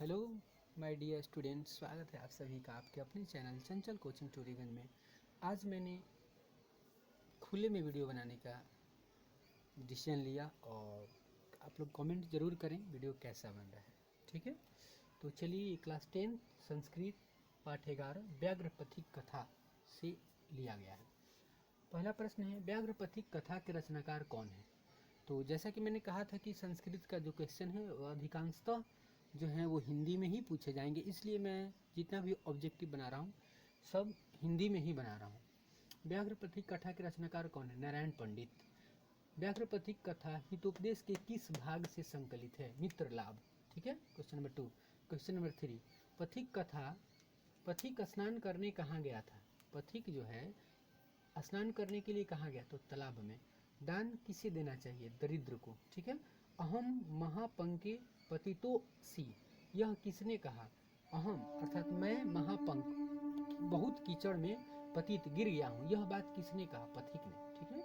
Hello my dear student, स्वागत है आप सभी का आपके अपने चैनल चंचल कोचिंग टूरीगंज में। आज मैंने खुले में वीडियो बनाने का डिसीजन लिया और आप लोग कमेंट ज़रूर करें वीडियो कैसा बन रहा है। ठीक है, तो चलिए क्लास 10 संस्कृत पाठ 11 व्याघ्रपथिक कथा से लिया गया है। पहला प्रश्न है, व्याघ्रपथिक कथा के रचनाकार कौन है? तो जैसा कि मैंने कहा था कि संस्कृत का जो क्वेश्चन है वो अधिकांशतः जो है वो हिंदी में ही पूछे जाएंगे, इसलिए मैं जितना भी ऑब्जेक्टिव बना रहा हूँ सब हिंदी में ही बना रहा हूँ। व्याघ्रपथिक कथा के रचनाकार कौन है? नारायण पंडित। व्याघ्रपथिक कथा हितोपदेश के किस भाग से संकलित है? मित्र लाभ। ठीक है, क्वेश्चन नंबर 2। क्वेश्चन नंबर 3, पथिक कथा, पथिक स्नान करने कहाँ गया था? पथिक जो है स्नान करने के लिए कहाँ गया? तो तालाब में। दान किसे देना चाहिए? दरिद्र को। ठीक है, अहम महापंके पतितोसी, यह किसने कहा? अहम अर्थात मैं महापंक बहुत कीचड़ में पतित गिर गया हूँ, यह बात किसने कहा? पथिक ने। ठीक है,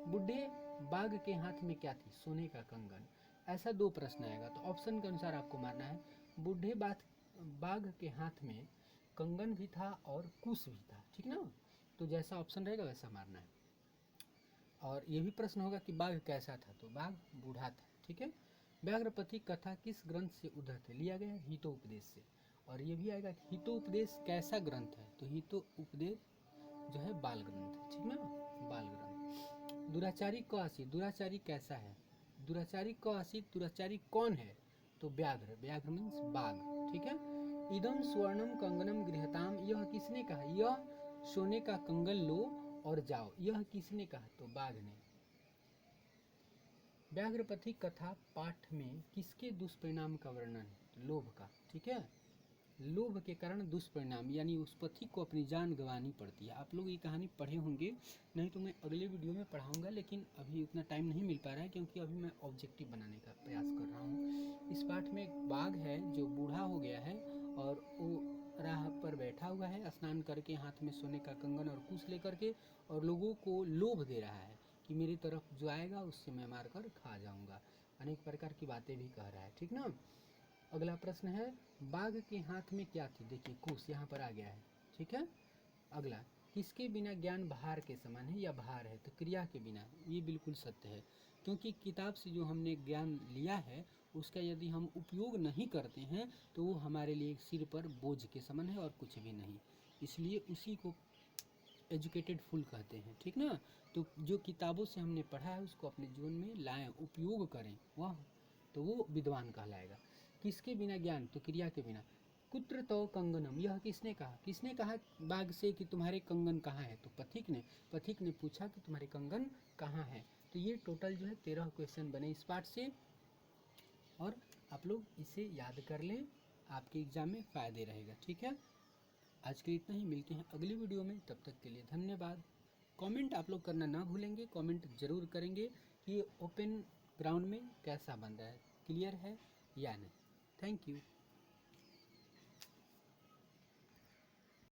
बुढ़े बाघ के हाथ में क्या थी? सोने का कंगन। ऐसा 2 प्रश्न आएगा तो ऑप्शन के अनुसार आपको मारना है। बुढ़े बाघ के हाथ में कंगन भी था और कुश भी था। ठीक ना, तो जैसा ऑप्शन रहेगा वैसा मारना है। और ये भी प्रश्न होगा कि बाघ कैसा था? तो बाघ बूढ़ा था। ठीक है, व्याघ्रपथिक कथा किस ग्रंथ से उद्धृत है? लिया गया है हितोपदेश से। और ये भी आएगा कि हितोपदेश कैसा ग्रंथ है? तो हितोपदेश जो है बाल ग्रंथ है। ठीक ना, बाल ग्रंथ। दुराचारी को आसित, दुराचारी कैसा है? दुराचारी को आसित, दुराचारी कौन है? तो व्याघ्र, व्याघ्र मीन्स बाघ। ठीक है, इदम स्वर्णम कंगनम गृहताम, यह किसने कहा? यह सोने का कंगन लो और जाओ, यह किसने कहा? तो बाघ ने। व्याघ्रपथिक कथा पाठ में किसके दुष्परिणाम का वर्णन है? तो लोभ का। ठीक है, लोभ के कारण दुष्परिणाम यानी उस पथिक को अपनी जान गंवानी पड़ती है। आप लोग ये कहानी पढ़े होंगे, नहीं तो मैं अगले वीडियो में पढ़ाऊंगा, लेकिन अभी उतना टाइम नहीं मिल पा रहा है क्योंकि अभी मैं ऑब्जेक्टिव बनाने का प्रयास कर रहा हूँ। इस पाठ में एक बाघ है जो बूढ़ा हो गया है और वो राह पर बैठा हुआ है स्नान करके, हाथ में सोने का कंगन और कुश लेकर के, और लोगों को लोभ दे रहा है कि मेरी तरफ जो आएगा उससे मैं मारकर खा जाऊंगा। अनेक प्रकार की बातें भी कह रहा है। ठीक ना, अगला प्रश्न है, बाघ के हाथ में क्या थी? देखिए कुश यहाँ पर आ गया है। ठीक है, अगला, किसके बिना ज्ञान भार के समान है या भार है? तो क्रिया के बिना। ये बिल्कुल सत्य है, क्योंकि किताब से जो हमने ज्ञान लिया है उसका यदि हम उपयोग नहीं करते हैं तो वो हमारे लिए सिर पर बोझ के समान है और कुछ भी नहीं, इसलिए उसी को एजुकेटेड फुल कहते हैं। ठीक ना, तो जो किताबों से हमने पढ़ा है उसको अपने जीवन में लाएं, उपयोग करें, वह तो वो विद्वान कहलाएगा। किसके बिना ज्ञान? तो क्रिया के बिना। कुत्र तो कंगनम, यह किसने कहा? किसने कहा बाघ से कि तुम्हारे कंगन कहाँ है? तो पथिक ने। पथिक ने पूछा कि तुम्हारे कंगन कहाँ है। तो ये टोटल जो है 13 क्वेश्चन बने इस पार्ट से, और आप लोग इसे याद कर लें, आपके एग्जाम में फ़ायदे रहेगा। ठीक है, आज के इतना ही, मिलते हैं अगली वीडियो में, तब तक के लिए धन्यवाद। कमेंट आप लोग करना ना भूलेंगे, कमेंट जरूर करेंगे कि ओपन ग्राउंड में कैसा बन रहा है, क्लियर है या नहीं। Thank you.